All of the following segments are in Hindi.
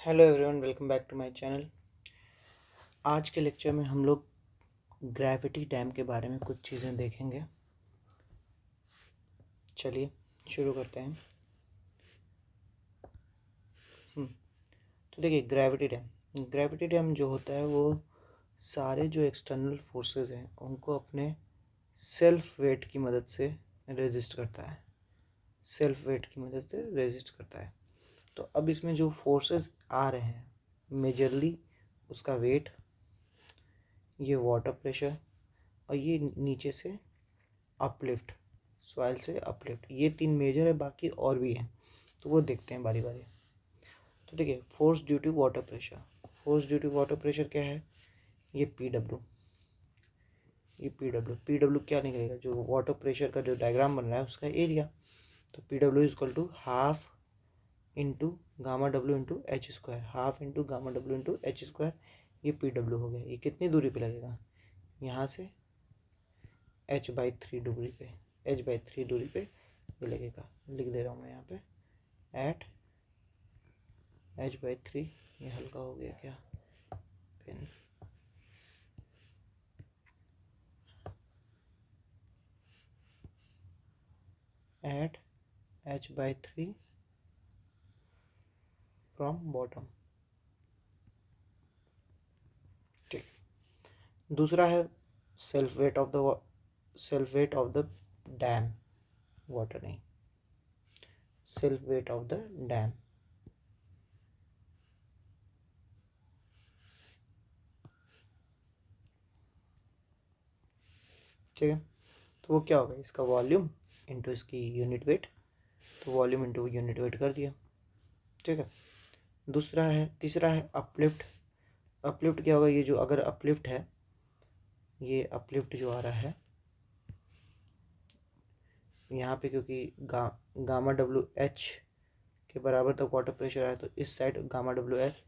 Hello everyone, welcome back to my channel. आज के लेक्चर में हम लोग ग्रेविटी डैम के बारे में कुछ चीज़ें देखेंगे। चलिए शुरू करते हैं। तो देखिए, ग्रेविटी डैम जो होता है वो सारे जो एक्सटर्नल फोर्सेस हैं उनको अपने सेल्फ वेट की मदद से रेजिस्ट करता है। तो अब इसमें जो फोर्सेस आ रहे हैं मेजरली उसका वेट, ये वाटर प्रेशर और ये नीचे से अपलिफ्ट, सॉइल से अपलिफ्ट, ये तीन मेजर है। बाकी और भी हैं तो वो देखते हैं बारी बारी। तो देखिए, force due to water pressure क्या है? ये पी डब्ल्यू क्या निकलेगा? जो वाटर प्रेशर का जो डायग्राम बन रहा है उसका एरिया। तो P W is equal to half into gamma W into H square, half into gamma W into H square. ये पी डब्ल्यू हो गया। ये कितनी दूरी पे लगेगा? यहाँ से h/3 दूरी पे, h/3 दूरी पे ये लगेगा। लिख दे रहा हूँ मैं यहाँ पे एट h/3। ये हल्का हो गया क्या pen? Eight h/3 from bottom. ठीक। दूसरा है self weight of the dam, water नहीं, self weight of the dam. ठीक है, तो वो क्या होगा? इसका वॉल्यूम इंटू इसकी यूनिट वेट। तो वॉल्यूम इंटू यूनिट वेट कर दिया। ठीक है। तीसरा है अपलिफ्ट। अपलिफ्ट क्या होगा? ये जो अगर अपलिफ्ट है, ये अपलिफ्ट जो आ रहा है यहाँ पे, क्योंकि गामा डब्ल्यू एच के बराबर तक वाटर प्रेशर आया, तो इस साइड गामा डब्ल्यू एच,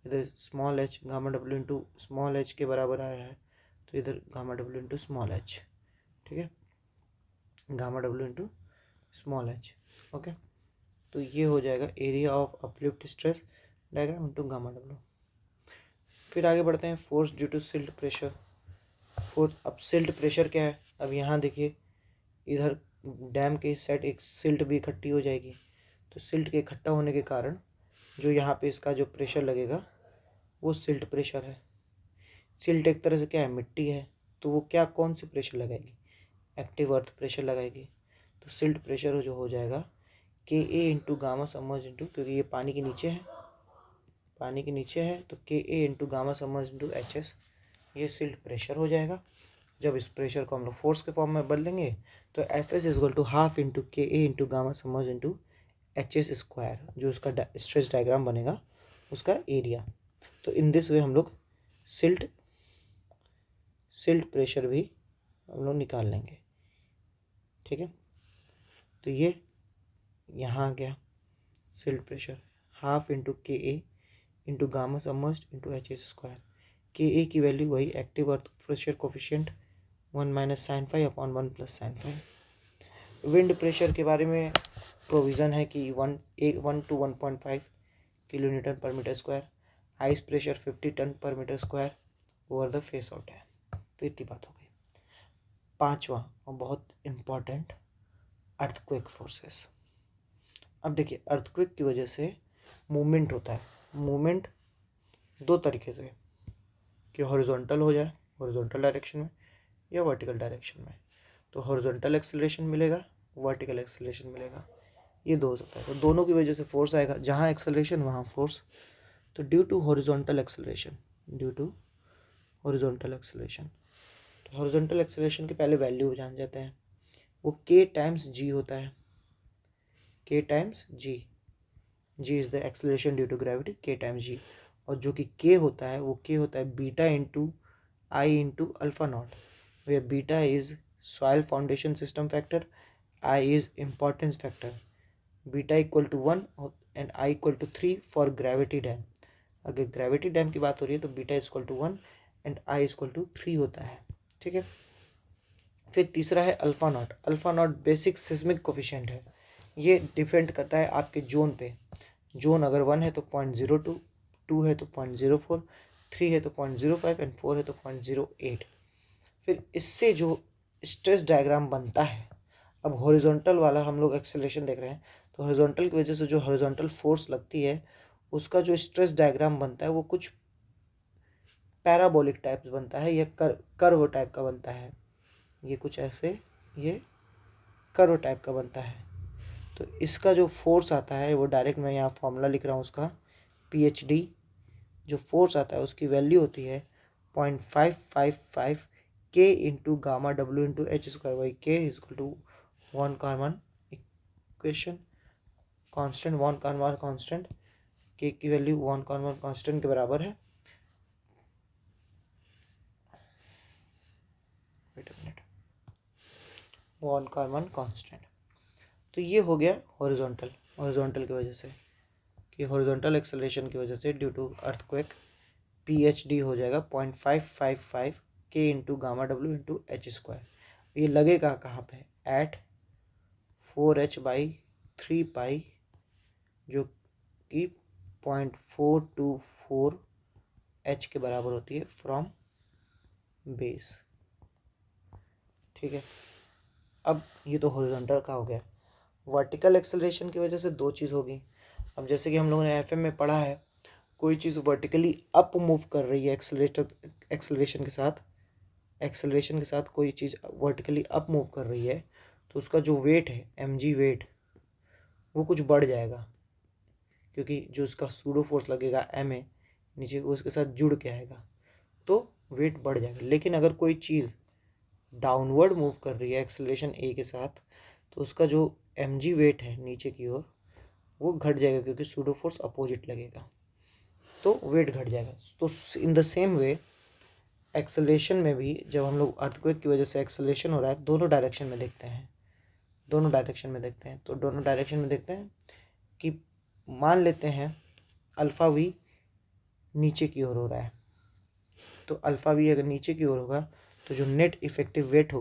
इधर small H, gamma W into small H के बराबर आया है, तो इधर gamma W into small H. ठीक है, gamma W into small H. Okay, तो ये हो जाएगा area of uplift stress diagram into gamma W. फिर आगे बढ़ते हैं, force due to silt pressure. अब सिल्ट प्रेशर क्या है? अब यहाँ देखिए, इधर डैम के इस साइड एक सिल्ट भी इकट्ठी हो जाएगी। तो सिल्ट के इकट्ठा होने के कारण जो यहाँ पे इसका जो प्रेशर लगेगा वो सिल्ट प्रेशर है। सिल्ट एक तरह से क्या है? मिट्टी है। तो वो क्या, कौन सी प्रेशर लगाएगी? एक्टिव अर्थ प्रेशर लगाएगी। तो सिल्ट प्रेशर जो हो जाएगा K A into gamma submerge into, क्योंकि ये पानी के नीचे है, तो K A into gamma submerge into H S, ये सिल्ट प्रेशर हो जाएगा। जब इस प्रेशर को हम लोग फोर्स के फॉर्म में बदलेंगे तो F S is equal to half into K A into gamma submerge into H S square, जो उसका स्ट्रेस डायग्राम बनेगा उसका एरिया। तो इन दिस वे हम लोग सिल्ट प्रेशर भी हम लोग निकाल लेंगे। ठीक है, तो ये यहाँ आ गया silt pressure, half into K A into gamma submerge into H S square. K A की वैल्यू वही active earth pressure coefficient 1 minus sine 5 upon 1 plus sine 5। Wind pressure के बारे में प्रोविज़न है कि 1 to 1.5 किलो न्यूटन पर metre square. Ice pressure 50 ton पर metre square over the face of dam. तो इतनी बात हो गई। पांचवा और बहुत इम्पॉर्टेंट, अर्थक्वेक फोर्सेस। अब देखिए, अर्थक्वेक की वजह से मूवमेंट होता है। मूवमेंट दो तरीके से, कि हॉरिजॉन्टल हो जाए, हॉरिजॉन्टल डायरेक्शन में, या वर्टिकल डायरेक्शन में। तो हॉरिजॉन्टल एक्सेलरेशन मिलेगा, वर्टिकल एक्सेलरेशन मिलेगा, ये दो हो सकता है। तो दोनों की वजह से फोर्स आएगा, जहाँ एक्सेलरेशन वहाँ फोर्स। तो ड्यू टू हॉरिजॉन्टल एक्सेलरेशन, तो हॉरिजॉन्टल एक्सेलरेशन के पहले वैल्यू जान जाते हैं। वो k टाइम्स जी होता है, k times g is the acceleration due to gravity, k times g. और जो कि k होता है वो k होता है beta into I into alpha not, where beta is soil foundation system factor, I is importance factor, beta equal to 1 and I equal to 3 for gravity dam। अगर ग्रेविटी डैम की बात हो रही है तो beta equal to 1 and I equal to 3 होता है। ठीक है, फिर तीसरा है alpha naught. Alpha naught basic seismic coefficient है। ये डिपेंड करता है आपके जोन पे। जोन अगर 1 है तो 0.02, 2 है तो 0.04, 3 है तो 0.05 एंड 4 है तो 0.08। फिर इससे जो स्ट्रेस डायग्राम बनता है, अब हॉरिजॉन्टल वाला हम लोग एक्सेलरेशन देख रहे हैं, तो हॉरिजॉन्टल की वजह से जो हॉरिजॉन्टल फोर्स लगती है उसका जो स्ट्रेस डायग्राम बनता है वो कुछ पैराबोलिक टाइप बनता है या कर्व टाइप का बनता है। ये कुछ ऐसे ये कर्व टाइप का बनता है। तो इसका जो फोर्स आता है वो डायरेक्ट मैं यहाँ फॉर्मूला लिख रहा हूँ उसका, PhD जो फोर्स आता है उसकी वैल्यू होती है 0.555 K into gamma W into H square by K equal to one common equation constant, one common constant, K की वैल्यू वन कॉमन कांस्टेंट के बराबर है। One common constant. तो ये हो गया हॉरिजॉन्टल की वजह से, कि हॉरिजॉन्टल एक्सेलरेशन की वजह से ड्यू टू अर्थक्वेक PhD हो जाएगा 0.555 K into gamma W into H square. ये लगेगा कहाँ पे, एट 4h बाई 3 पाई जो कि 0.424 h के बराबर होती है फ्रॉम बेस। ठीक है, अब ये तो हॉरिजॉन्टल का हो गया। वर्टिकल एक्सेलरेशन की वजह से दो चीज़ होगी। अब जैसे कि हम लोगों ने FM में पढ़ा है, कोई चीज़ वर्टिकली अप मूव कर रही है एक्सेलरेशन के साथ कोई चीज़ वर्टिकली अप मूव कर रही है तो उसका जो वेट है mg वेट वो कुछ बढ़ जाएगा, क्योंकि जो उसका सूडो फोर्स लगेगा ma नीचे वो उसके साथ जुड़ के आएगा तो वेट बढ़ जाएगा। लेकिन अगर कोई चीज़ डाउनवर्ड मूव कर रही है एक्सेलरेशन a के साथ तो उसका जो mg वेट है नीचे की ओर वो घट जाएगा, क्योंकि सूडो फोर्स अपोजिट लगेगा तो वेट घट जाएगा। तो in the same way acceleration में भी जब हम लोग अर्थक्वेक की वजह से एक्सेलरेशन हो रहा है दोनों डायरेक्शन में देखते हैं तो दोनों डायरेक्शन में देखते हैं कि मान लेते हैं अल्फ़ा वी नीचे की ओर हो रहा है, तो अल्फ़ा वी अगर नीचे की ओर होगा तो जो नेट इफेक्टिव वेट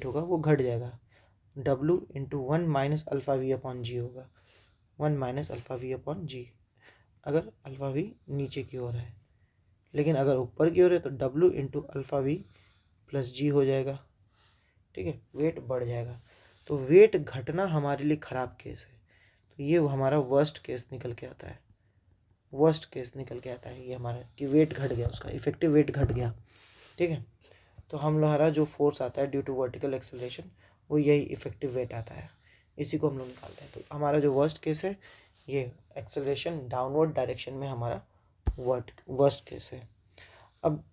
होगा वो घट जाएगा। W into 1 minus alpha v upon g होगा, 1 minus alpha v upon g अगर अल्फ़ा वी नीचे की ओर है। लेकिन अगर ऊपर की ओर है तो W into alpha v plus g हो जाएगा। ठीक है, वेट बढ़ जाएगा। तो वेट घटना हमारे लिए ख़राब केस है, तो ये हमारा वर्स्ट केस निकल के आता है ये हमारा, कि वेट घट गया, उसका इफेक्टिव वेट घट गया। ठीक है, तो हमारा जो फोर्स आता है ड्यू टू वर्टिकल एक्सेलरेशन वो यही इफेक्टिव वेट आता है, इसी को हम लोग निकालते हैं। तो हमारा जो वर्स्ट केस है ये एक्सेलरेशन डाउनवर्ड डायरेक्शन में हमारा वर्स्ट केस है। अब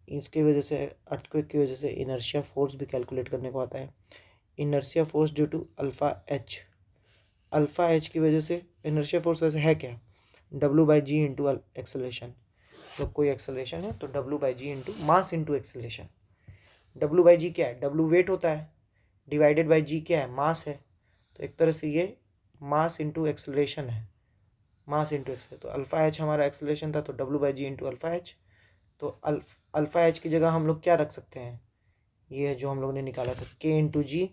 इसकी वजह से अर्थक्वेक की वजह से इनर्शिया फोर्स भी कैलकुलेट करने को आता है। Inertia force due to alpha H की वजह से इनर्शिया फोर्स वैसे है क्या, W/g इंटू एक्सेलरेशन। जब कोई एक्सेलरेशन है तो W/g into mass into acceleration. W/g क्या है, W वेट होता है, डिवाइडेड बाई g क्या है, मास है। तो एक तरह से ये मास इंटू एक्सेलरेशन है, तो अल्फ़ा एच हमारा एक्सेलरेशन था तो W/g इंटू अल्फ़ा एच। तो अल्फ़ा एच की जगह हम लोग क्या रख सकते हैं, ये जो हम लोग ने निकाला था K इंटू जी,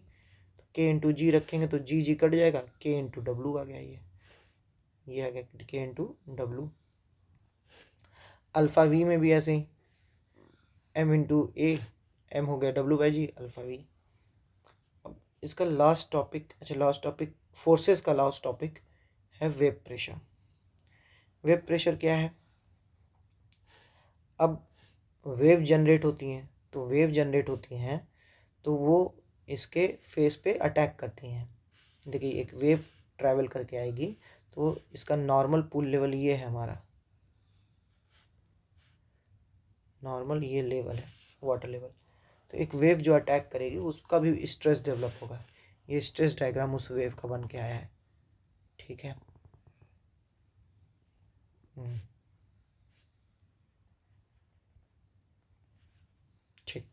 तो K इंटू जी रखेंगे तो जी कट जाएगा, K इंटू डब्लू आ गया, ये आ गया K into W. Alpha V में भी ऐसे ही M इंटू ए, M हो गया W/g अल्फ़ा वी। अब इसका लास्ट टॉपिक फोर्सेस का लास्ट टॉपिक है वेव प्रेशर। वेव प्रेशर क्या है, अब वेव जनरेट होती हैं तो वो इसके फेस पे अटैक करती हैं। देखिए एक वेव ट्रैवल करके आएगी तो इसका नॉर्मल पूल लेवल ये है, हमारा नॉर्मल ये लेवल है वाटर लेवल। तो एक वेव जो अटैक करेगी उसका भी स्ट्रेस डेवलप होगा, ये स्ट्रेस डायग्राम उस वेव का बन के आया है। ठीक है, ठीक।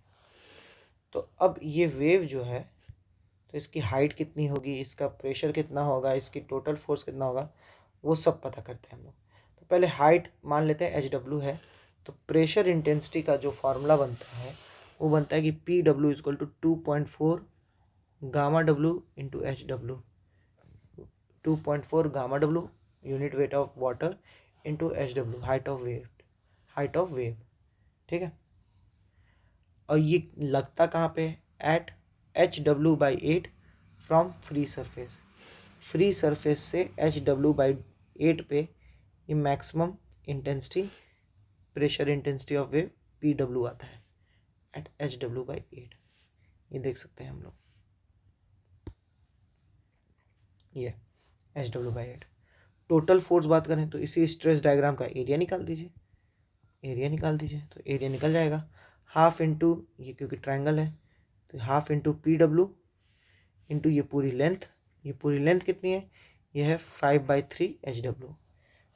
तो अब ये वेव जो है तो इसकी हाइट कितनी होगी, इसका प्रेशर कितना होगा, इसकी टोटल फोर्स कितना होगा, वो सब पता करते हैं हम लोग। तो पहले हाइट मान लेते हैं HW है, तो प्रेशर इंटेंसिटी का जो फार्मूला बनता है वो बनता है कि PW equal to 2.4 gamma W into HW, 2.4 gamma W unit weight of water into HW, height of wave, ठीक है। और ये लगता कहाँ पे है, at HW/8 from free surface. Free surface से HW/8 पे ये maximum intensity, pressure intensity of wave PW आता है एट HW/8। ये देख सकते हैं हम लोग, ये HW/8। टोटल फोर्स बात करें तो इसी स्ट्रेस डायग्राम का एरिया निकाल दीजिए, तो एरिया निकल जाएगा हाफ इंटू ये, क्योंकि ट्रायंगल है तो हाफ इंटू PW इंटू ये पूरी लेंथ कितनी है, ये है 5/3 HW,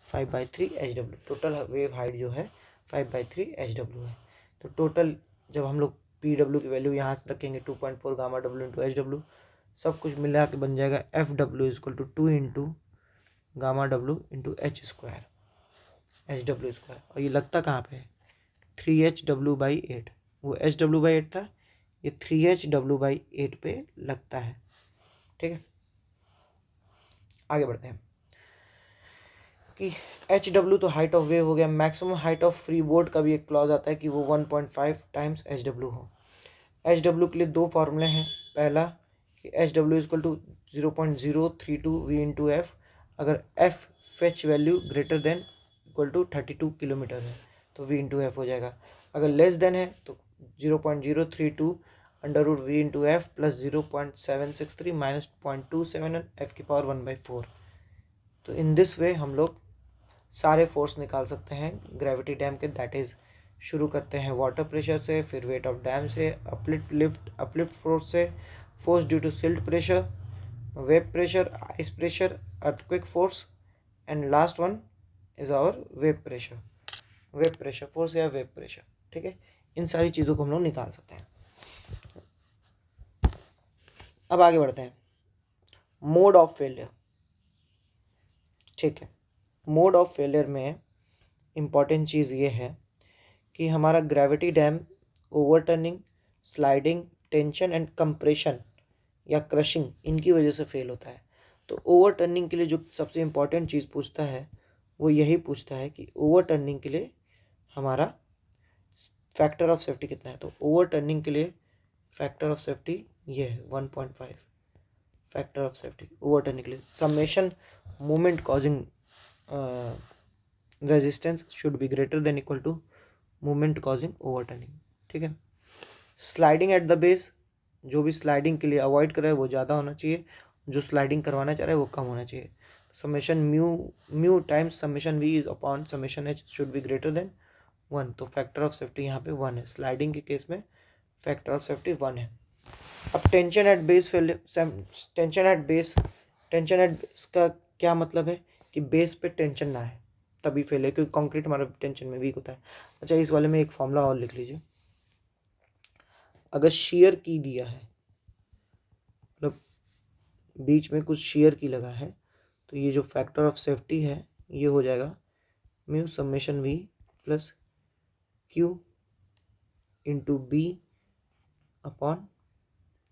5/3 HW। Total wave height जो है 5/3 HW है। तो टोटल जब हम लोग PW की वैल्यू यहाँ से रखेंगे 2.4 गामा W इंटू HW, सब कुछ मिला के बन जाएगा FW equal to 2 into gamma W into HW square. और ये लगता कहाँ पे है, 3HW/8, वो HW/8 था, ये 3HW/8 पे लगता है, ठीक है। आगे बढ़ते हैं कि HW तो हाइट ऑफ वेव हो गया। Maximum height of free board का भी एक क्लॉज आता है कि वो 1.5 टाइम्स HW हो। HW के लिए दो फार्मूले हैं। पहला कि HW equal to 0.032 V into F, अगर F fetch value greater than equal to 32 kilometre है तो V इंटू एफ हो जाएगा। अगर लेस देन है तो 0.032 under root V into F plus 0.763 minus 0.27 F की पावर 1/4। तो इन दिस वे हम लोग सारे फोर्स निकाल सकते हैं ग्रेविटी डैम के। दैट इज, शुरू करते हैं वाटर प्रेशर से, फिर वेट ऑफ डैम से, अपलिफ्ट फोर्स से, force due to silt pressure, wave pressure, ice pressure, earthquake force, and last one is our wave pressure force या वेब प्रेशर, ठीक है। इन सारी चीज़ों को हम लोग निकाल सकते हैं। अब आगे बढ़ते हैं, मोड ऑफ फेलियर, ठीक है। मोड ऑफ फेलियर में इम्पॉर्टेंट चीज़ ये है कि हमारा gravity dam overturning, sliding, tension and compression या क्रशिंग, इनकी वजह से फेल होता है। तो ओवरटर्निंग के लिए जो सबसे इम्पॉर्टेंट चीज़ पूछता है वो यही पूछता है कि ओवरटर्निंग के लिए हमारा फैक्टर ऑफ सेफ्टी कितना है। तो ओवरटर्निंग के लिए फैक्टर ऑफ सेफ्टी ये है 1.5 फैक्टर ऑफ सेफ्टी ओवरटर्निंग के लिए। Summation moment causing resistance should be greater than equal to moment causing overturning, ठीक है। स्लाइडिंग एट द बेस, जो भी स्लाइडिंग के लिए अवॉइड कर रहा है वो ज़्यादा होना चाहिए, जो स्लाइडिंग करवाना चाह रहा है वो कम होना चाहिए। Summation mu times summation V is upon summation H should be greater then 1। तो फैक्टर ऑफ सेफ्टी यहाँ पे 1 है। स्लाइडिंग के केस में फैक्टर ऑफ सेफ्टी 1 है। अब टेंशन एट बेस का क्या मतलब है कि बेस पे टेंशन ना है तभी फेल है, क्योंकि कंक्रीट हमारा टेंशन में वीक होता है। अच्छा, इस वाले में एक फॉर्मूला और लिख लीजिए। अगर शेयर की दिया है, मतलब बीच में कुछ शेयर की लगा है, तो ये जो फैक्टर ऑफ सेफ्टी है ये हो जाएगा mu summation V plus Q into B upon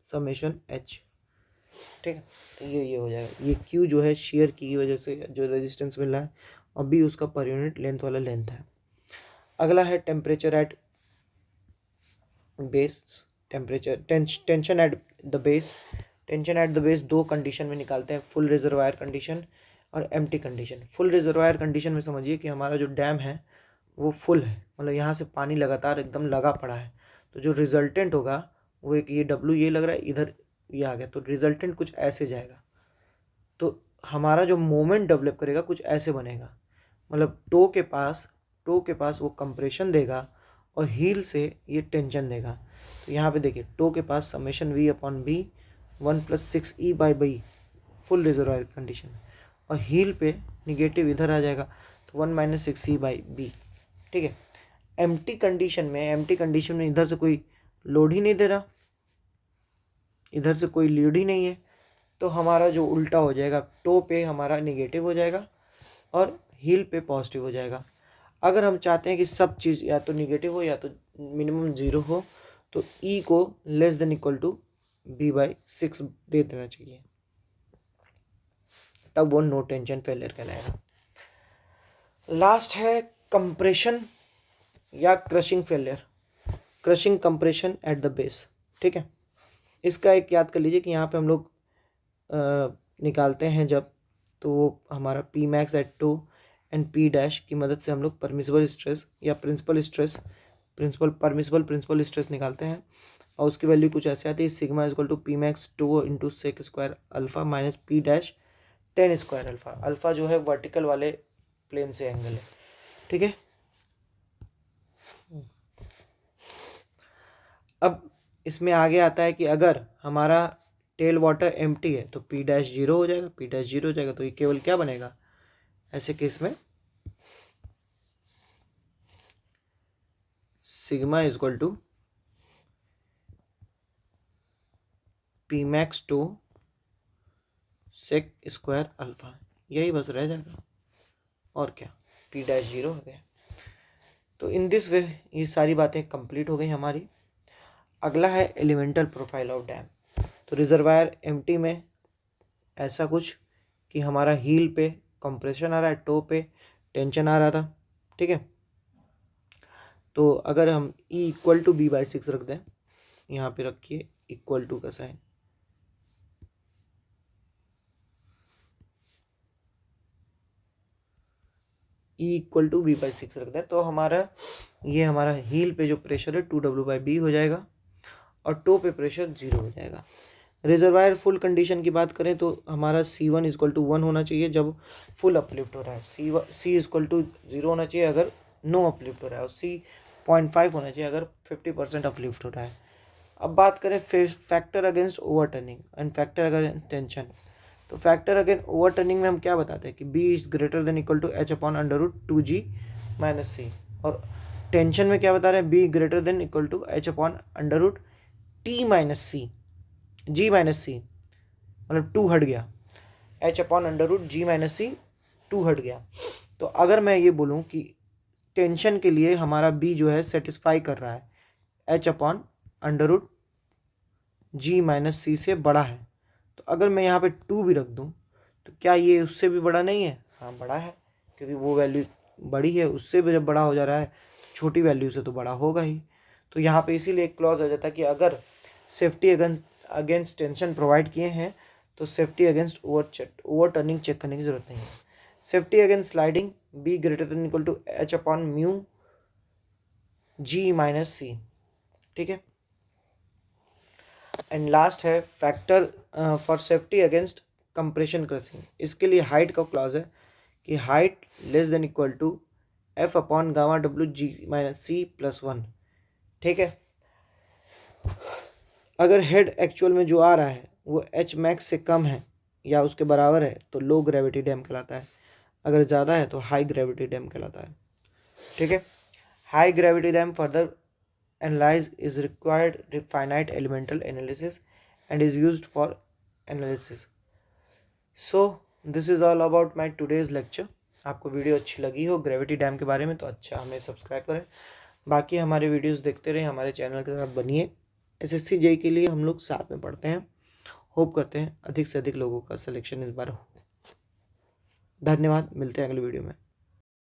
summation H, ठीक है। तो ये हो जाएगा। ये Q जो है शेयर की वजह से जो रेजिस्टेंस मिल रहा है, और B उसका पर यूनिट लेंथ वाला लेंथ है। अगला है temperature at base, tension eight the base दो कंडीशन में निकालते हैं, फुल रिजर्वायर कंडीशन और empty condition. Full reservoir condition में समझिए कि हमारा जो डैम है वो फुल है, मतलब यहाँ से पानी लगातार एकदम लगा पड़ा है। तो जो रिजल्टेंट होगा वो एक ये W ये लग रहा है, इधर ये आ गया, तो रिजल्टेंट कुछ ऐसे जाएगा। तो हमारा जो मोमेंट डेवलप करेगा कुछ ऐसे बनेगा, मतलब टो के पास वो कंप्रेशन देगा और हील से ये टेंशन देगा। तो यहाँ पे देखिए टो के पास summation V upon B 1+6E/B full reservoir condition, और हील पे निगेटिव इधर आ जाएगा तो 1 - 6E/B, ठीक है। एम्प्टी कंडीशन में इधर से कोई लोड ही नहीं दे रहा, इधर से कोई लोड ही नहीं है, तो हमारा जो उल्टा हो जाएगा, टो पे हमारा निगेटिव हो जाएगा और हील पे पॉजिटिव हो जाएगा। अगर हम चाहते हैं कि सब चीज़ या तो निगेटिव हो या तो मिनिमम 0 हो, तो E को less than equal to B/6 दे देना चाहिए, तब वो नो टेंशन फेलियर कहलाएगा। लास्ट है कंप्रेशन या crushing failure, crushing compression at the base. ठीक है, इसका एक याद कर लीजिए कि यहाँ पे हम लोग निकालते हैं जब, तो हमारा P max at toe and P dash की मदद से हम लोग परमिसिबल स्ट्रेस या प्रिंसिपल स्ट्रेस निकालते हैं, और उसकी वैल्यू कुछ ऐसे आती है, sigma equal to P max two into sec square alpha minus P dash 10 square alpha. Alpha जो है वर्टिकल वाले प्लेन से एंगल है। ठीक है, अब इसमें आगे आता है कि अगर हमारा टेल वाटर एम्प्टी है तो पी डैश जीरो हो जाएगा, पी डैश जीरो हो जाएगा, तो ये केवल क्या बनेगा ऐसे केस में, sigma is equal to P max two sec square alpha, यही बस रह जाएगा और क्या, पी डैश जीरो हो गया। तो इन दिस वे ये सारी बातें कंप्लीट हो गई हमारी। अगला है एलिमेंटल प्रोफाइल ऑफ डैम। तो रिजर्वायर एम्प्टी में ऐसा कुछ कि हमारा हील पे कंप्रेशन आ रहा है, टो पे टेंशन आ रहा था। ठीक है, तो अगर हम E इक्वल टू B/6 रख दें, यहाँ पे रखिए इक्वल टू का sign, E equal to B/6 रख दें, तो हमारा ये हमारा हील पे जो प्रेशर है 2W/B हो जाएगा और टो पे प्रेशर 0 हो जाएगा। रिजर्वायर फुल कंडीशन की बात करें तो हमारा C1 इक्वल टू 1 होना चाहिए जब फुल अपलिफ्ट हो रहा है, C इक्वल टू 0 होना चाहिए अगर नो अपलिफ्ट हो रहा है, और C 0.5 होना चाहिए अगर 50% अपलिफ्ट हो रहा है। अब बात करें factor against overturning and factor against tension. तो फैक्टर अगेंस्ट ओवर टर्निंग में हम क्या बताते हैं कि B is greater than equal to H/√2G - C, और टेंशन में क्या बता रहे हैं, B greater than equal to H/√T - G - C, मतलब 2 हट गया, H/√G - C 2 हट गया। तो अगर मैं ये बोलूँ कि टेंशन के लिए हमारा B जो है सेटिस्फाई कर रहा है H/√G - C से बड़ा है, तो अगर मैं यहाँ पे 2 भी रख दूँ तो क्या ये उससे भी बड़ा नहीं है? हाँ बड़ा है, क्योंकि वो वैल्यू बड़ी है, उससे भी जब बड़ा हो जा रहा है तो छोटी वैल्यू से तो बड़ा होगा ही। तो यहाँ पे इसीलिए एक क्लॉज आ जाता है कि अगर सेफ्टी अगेंस्ट टेंशन प्रोवाइड किए हैं तो safety against overturning check करने की जरूरत नहीं है। Safety against sliding B greater than equal to H/μG - C। ठीक है, एंड लास्ट है factor for safety against compression crushing. इसके लिए हाइट का क्लॉज है कि height less than equal to F/Γ/W G - C + 1। ठीक है, अगर हेड एक्चुअल में जो आ रहा है वो H मैक्स से कम है या उसके बराबर है तो लो ग्रेविटी डैम कहलाता है, अगर ज़्यादा है तो हाई ग्रेविटी डैम कहलाता है। ठीक है, high gravity dam further analyse is required finite elemental analysis and is used for analysis. So this is all about my today's lecture. आपको वीडियो अच्छी लगी हो ग्रेविटी डैम के बारे में तो अच्छा हमें सब्सक्राइब करें, बाकी हमारे वीडियोस देखते रहें, हमारे चैनल के साथ बनिए। SSC JEE के लिए हम लोग साथ में पढ़ते हैं, होप करते हैं अधिक से अधिक लोगों का सिलेक्शन इस बार हो। धन्यवाद, मिलते हैं अगले वीडियो में।